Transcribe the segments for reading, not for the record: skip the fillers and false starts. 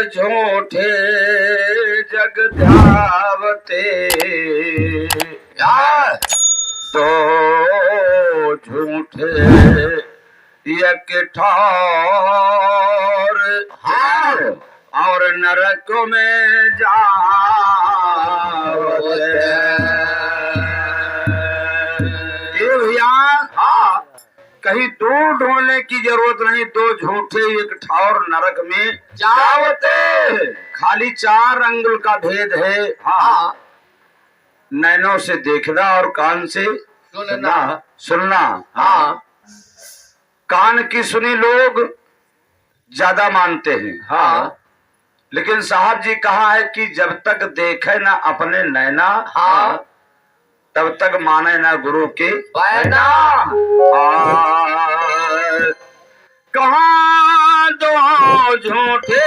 झूठे जग ध्यावते तो झूठे एक ठौर और नरक में जावते। भैया कहीं दूर ढूंढने की जरूरत नहीं, दो झूठे एक ठौर नरक में जावते। खाली 4 अंगुल का भेद है। नैनों से देखना और कान से सुनना। कान की सुनी लोग ज्यादा मानते हैं। लेकिन साहब जी कहा है कि जब तक देखे ना अपने नैना तब तक माने ना गुरु के बैना। कहाँ दो झूठे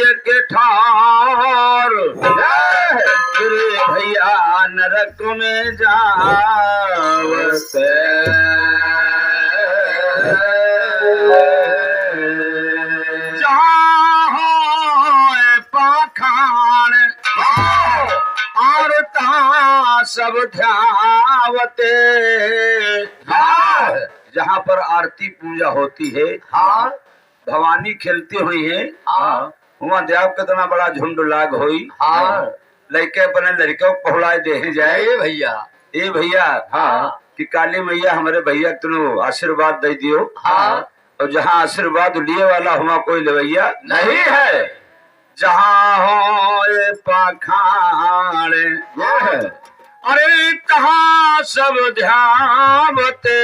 एक ठार रे भैया नरक में जावते। पाखान और सब ध्यावते। जहाँ पर आरती पूजा होती है, भवानी खेलती हुई है, वहाँ देव कितना बड़ा झुंड लाग हुई। लड़के अपने लड़के को पहुँचाए दे जाए भैया। ए भैया कि काली मैया हमारे भैया तुम आशीर्वाद दे दियो। और जहाँ आशीर्वाद लिए वाला हुआ कोई लवैया नहीं है। जहाँ हो पाखान अरे तहाँ सब ध्यावते।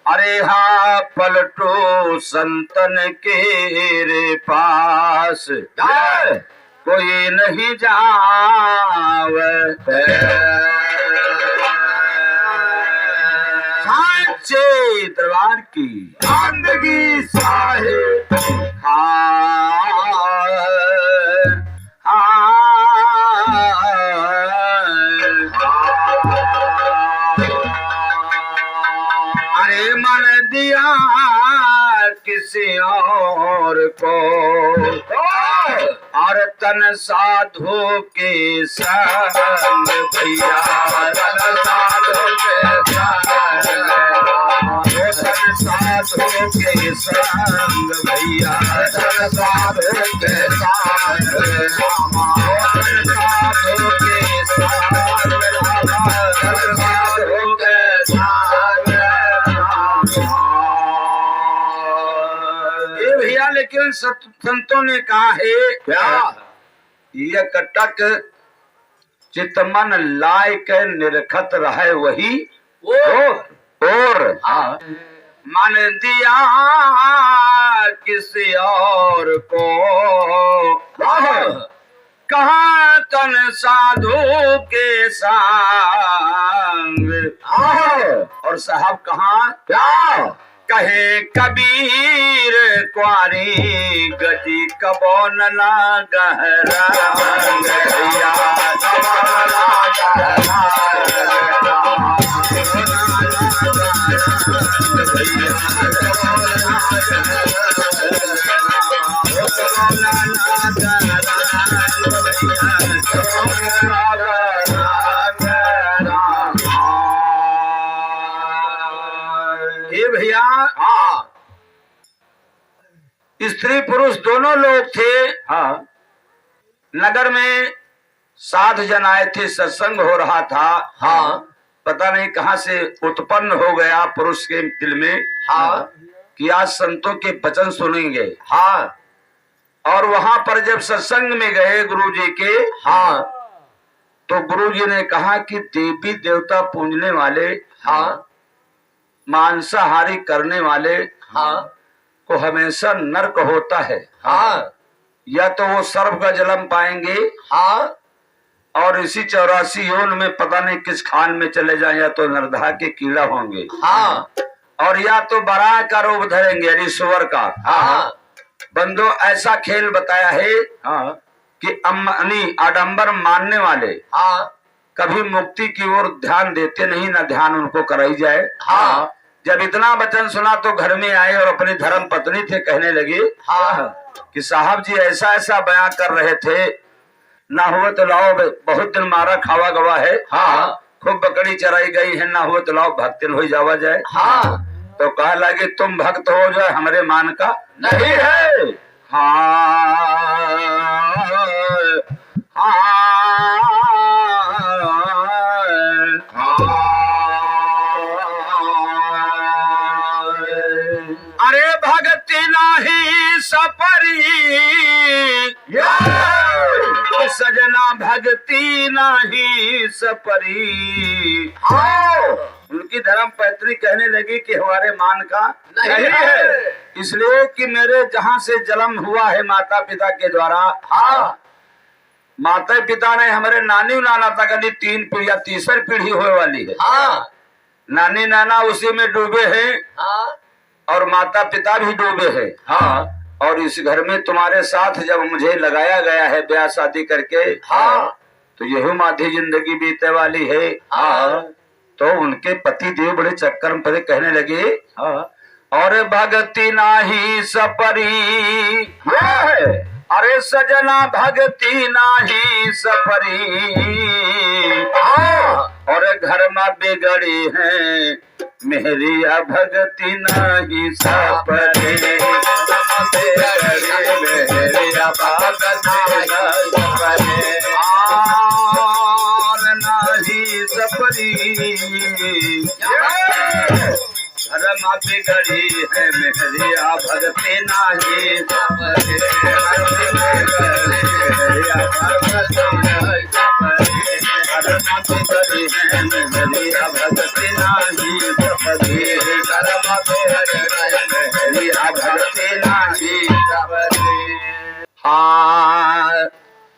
अरे हाँ पलटो संतन के रे पास कोई नहीं जावते। साचे दरबार की जिंदगी साहिब अरे मन दिया किसी और को और तन साधु के संग भैया तन साधु के संग भैया तन साधु के संग भैया। लेकिन संतों ने कहा है क्या ये कटक चितमन लाय के निरखत रहे वही और मन दिया किसी और को कहाँ तन साधु के संग। और साहब कहाँ क्या कहे कबीर क्वारी गजी कबोन ना गहरा भैया भैया स्त्री पुरुष दोनों लोग थे। नगर में साध जन आए थे, सत्संग हो रहा था। पता नहीं कहां से उत्पन्न हो गया पुरुष के दिल में कि आज संतों के वचन सुनेंगे। और वहां पर जब सत्संग में गए गुरु जी के तो गुरु जी ने कहा कि देवी देवता पूजने वाले मांसाहारी करने वाले को हमेशा नरक होता है। या तो वो सर्व का जन्म पाएंगे और इसी 84 योन में पता नहीं किस खान में चले जाएं, या तो नरधा के कीड़ा होंगे और या तो बराह का रूप धरेंगे यानी सुअर का। बंदो ऐसा खेल बताया है कि आडंबर मानने वाले कभी मुक्ति की ओर ध्यान देते नहीं, ना ध्यान उनको कराई जाए। जब इतना वचन सुना तो घर में आए और अपनी धर्म पत्नी थे कहने लगी कि साहब जी ऐसा ऐसा बयां कर रहे थे, ना हुआ तो लाओ बहुत दिन मारा खावा गवा है, खूब बकरी चराई गई है, ना हुआ तो लाओ भक्तिन हो जावा जाए। तो कहा लगे तुम भक्त हो जाए हमारे मान का नहीं है। अरे भक्ति नाही सपरी सजना भक्ति नाही सपरी। उनकी धर्म पत्नी कहने लगी कि हमारे मान का नहीं है, इसलिए कि मेरे जहाँ से जन्म हुआ है माता पिता के द्वारा, माता पिता ने हमारे नानी नाना तक अभी 3 पीढ़ी या तीसरी पीढ़ी होने वाली है। नानी नाना उसी में डूबे हैं और माता पिता भी डूबे हैं। और इस घर में तुम्हारे साथ जब मुझे लगाया गया है ब्याह शादी करके, तो यही माधी जिंदगी बीते वाली है। तो उनके पति देव बड़े चक्कर में पड़े, कहने लगे और भक्ति नाही सपरी, अरे सजना भक्ति नाही सपरी। और घर में बिगड़ी है मेरिया भक्ति नाही सपरी। नाही सपरी धर्म बिगड़ी है मेरिया भक्ति नाही सपरी।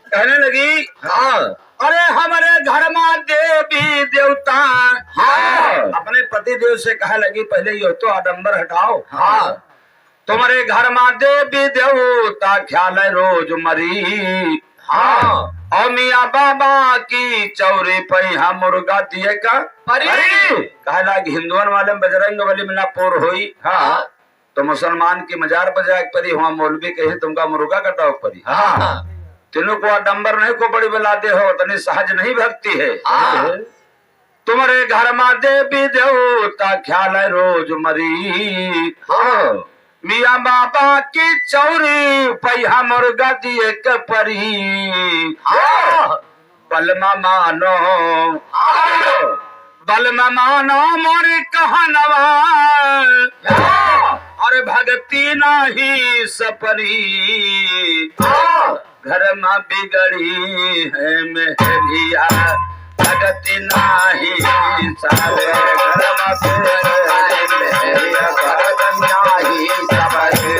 कहने लगी अरे हमारे घर में देवी देवता, अपने पति देव से कहा लगी पहले ये तो आडंबर हटाओ। तुम्हारे घर में देवी देवता ख्याल है रोज मरी। और मियाँ बाबा की चौरी पहिया मुर्गा दिए का परी। कहा लगी हिंदुओं वाले बजरंग बली मिला पोर हुई, तो मुसलमान की मजार पर जाए परी, वहाँ मौलवी कहे तुमका मुर्गा कटाओ परी। तीनों को आडंबर नहीं को बड़ी बुलाते हो, तनी सहज नहीं भक्ति है। तुम्हारे घर में देवी देवता ख्याल है रोज मरी। मियाँ बाबा की चौरी पहिया मुर्गा दिए के परी। बलमा मानो मोरी कहनवा, और भक्ति नाही सपरी। घर में बिगड़ी है मेहरिया भक्ति नाही सपरी। घर में मेहरिया भक्ति नाही सपरी।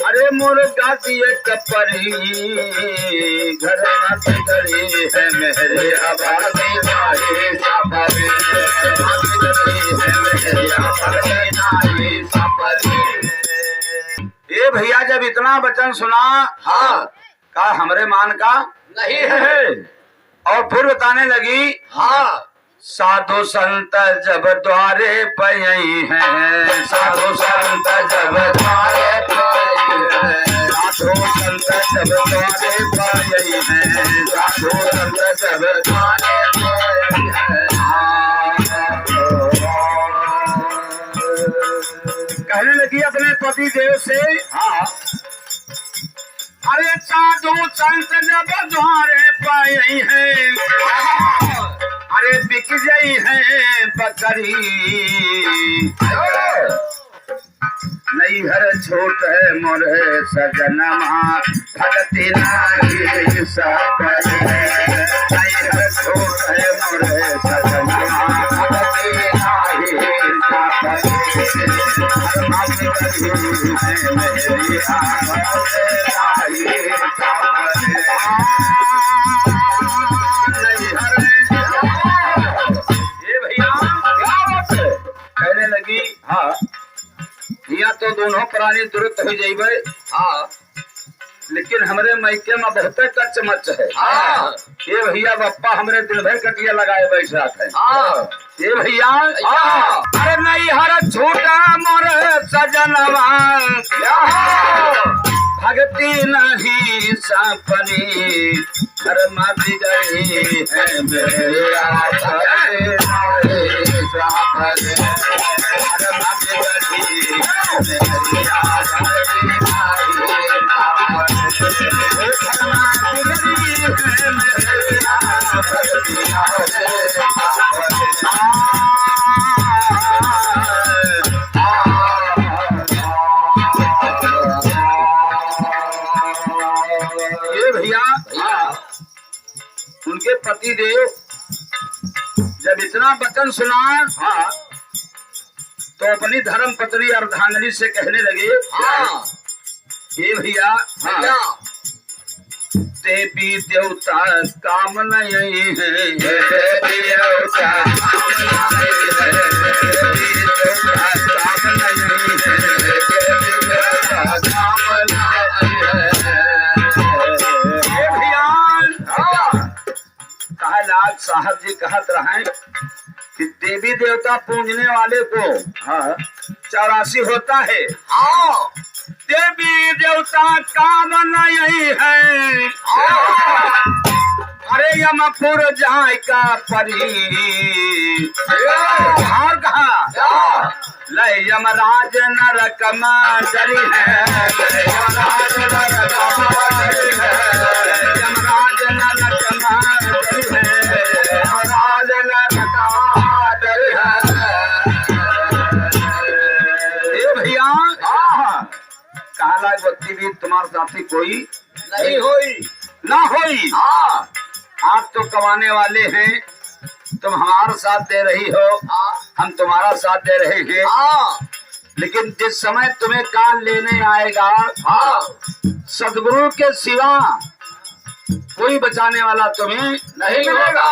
अरे मुर्गा दिए कपरी घर में बिगड़ी है मेहरिया भक्ति नाही सपरी। ये भैया जब इतना वचन सुना, कहा हमरे मान का नहीं है। और फिर बताने लगी साधु संत जब द्वारे पई हैं, साधु संत जब द्वारे पई हैं, साधु संत जब द्वारे पई हैं, साधु संत जब द्वारे पई हैं। कहने लगी अपने पति देव से, अरे साधु संत जब द्वारे पाई है, अरे बिक गई है बकरी। नहीं हर छोट है मोरे सजनमा भक्ति नाही सपरी। नहीं हर छोट है मोरे सजनमा भक्ति नाही सपरी। कहने लगी यहाँ तो दोनों प्राणी तुरंत हो जाइबे। लेकिन हमरे मैके में बहुत कच्च मच है। ये भैया बप्पा हमरे दिन भर कटिया लगाए बैठ जाते हैं। ये भैया अरे नहीं हर छोटा मोर सजनवा भगती नहीं सपनी घर माती गई है मेरा ये भैया उनके पति देव जब इतना वचन सुना तो अपनी धर्म पत्नी अर्धांगिनी से कहने लगे ये भैया देवी देवता काम नहीं है, देवी देवता काम नहीं है, देवी देवता काम नहीं है, देवी देवता काम नहीं है। भैया कहलाज साहब जी कहत रहे कि देवी देवता पूजने वाले को 84 होता है। देवी देवता काम नहीं है, अरे यमपुर जाए का परी और कहा ले यमराज नरक में डरी है, यमराज नरक में डरी है, यमराज नरक में डरी है, यमराज नरक में डरी है। भैया कहला व्यक्ति भी तुम्हारे साथी कोई नहीं होई ना होई। आप तो कमाने वाले हैं, तुम हमारा साथ दे रही हो, हम तुम्हारा साथ दे रहे हैं। लेकिन जिस समय तुम्हें कान लेने आएगा सदगुरु के सिवा कोई बचाने वाला तुम्हें नहीं होगा।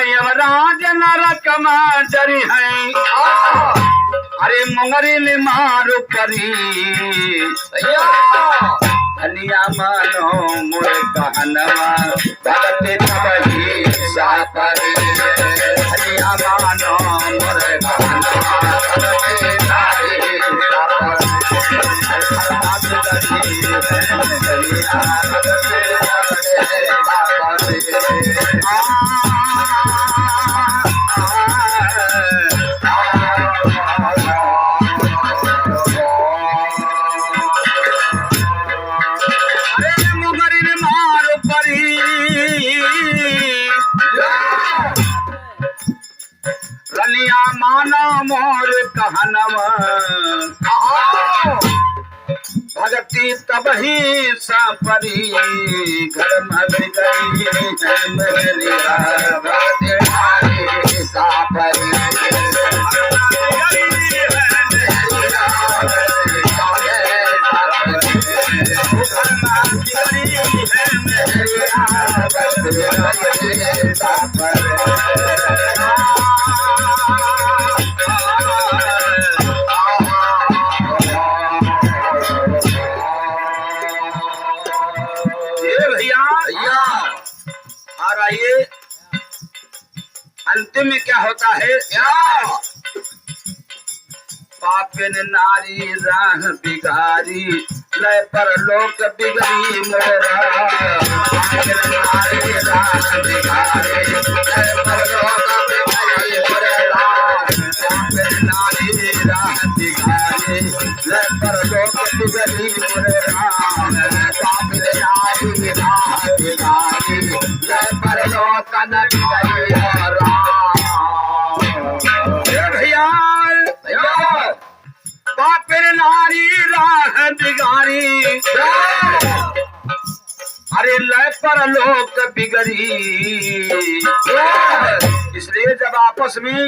यमराज नरक में डरी है, अरे मुंगरी मारू परी धनिया मानो मोर कहनवा भगते तबही सापरी, धनिया मानो मोर कहनवा भगते तबही माना मोर कहनवा भगती तबही सापरी घर में गई है मेरी सापरी अंतिम में क्या होता है? पापिन नारी राह बिगारी लय पर लोक बिगड़ी मोरा, नारी राह बिगारी लय पर लोक बिगड़ी मोरा, नारी राह बिगारी लय पर लोक बिगड़ी मोरा, नारी राह बिगारी लय पर लोक न बिगड़ी मोरा। पापिन नारी राह बिगारी अरे लय पर लोक बिगड़ी। इसलिए जब आपस में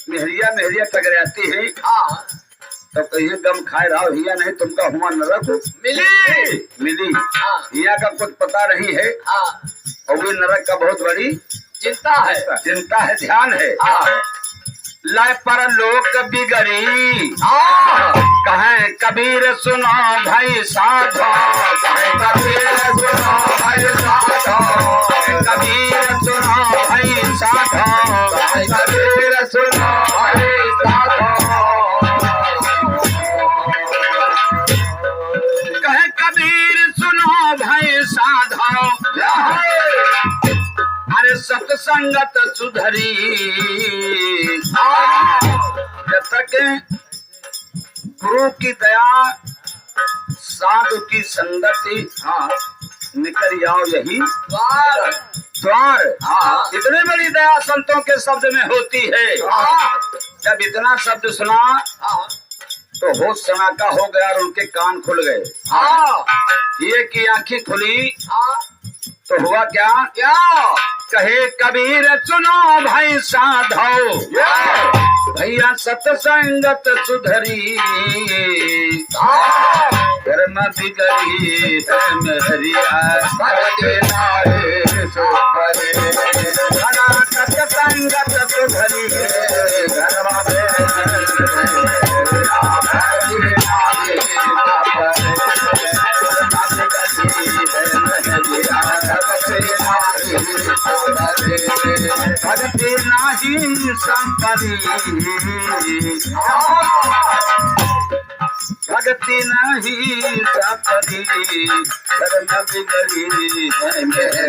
मेहरिया टकराती है तो कहिए दम खाए रहा हिया नहीं तुमका हुआ नरक मिली हिया का कुछ पता नहीं है और वो नरक का बहुत बड़ी चिंता है ध्यान है। लय पर लोक बिगड़ी कहें कबीर सुनो भाई साधो, कहें कबीर सुनो भाई साधो, कबीर सुनो भाई साधो, कबीर सुनो भाई साधो, कहें कबीर सुनो भाई साधो। अरे सत्संगत सुधरी जब तक गुरु की दया साधु की संगति निकल आओ यही द्वार। इतनी बड़ी दया संतों के शब्द में होती है। जब इतना शब्द सुना तो होश सनाका हो गया और उनके कान खुल गए। ये की आंखें खुली तो हुआ क्या क्या कहे कबीर सुनो भाई साधो, भैया सत्संगत सुधरी कर्म बिगड़ी है मेहरिया सत्संगत सुधरी भक्ति नाही संपरी, भक्ति नहीं संपरी कर्म बिगड़ी है मेरे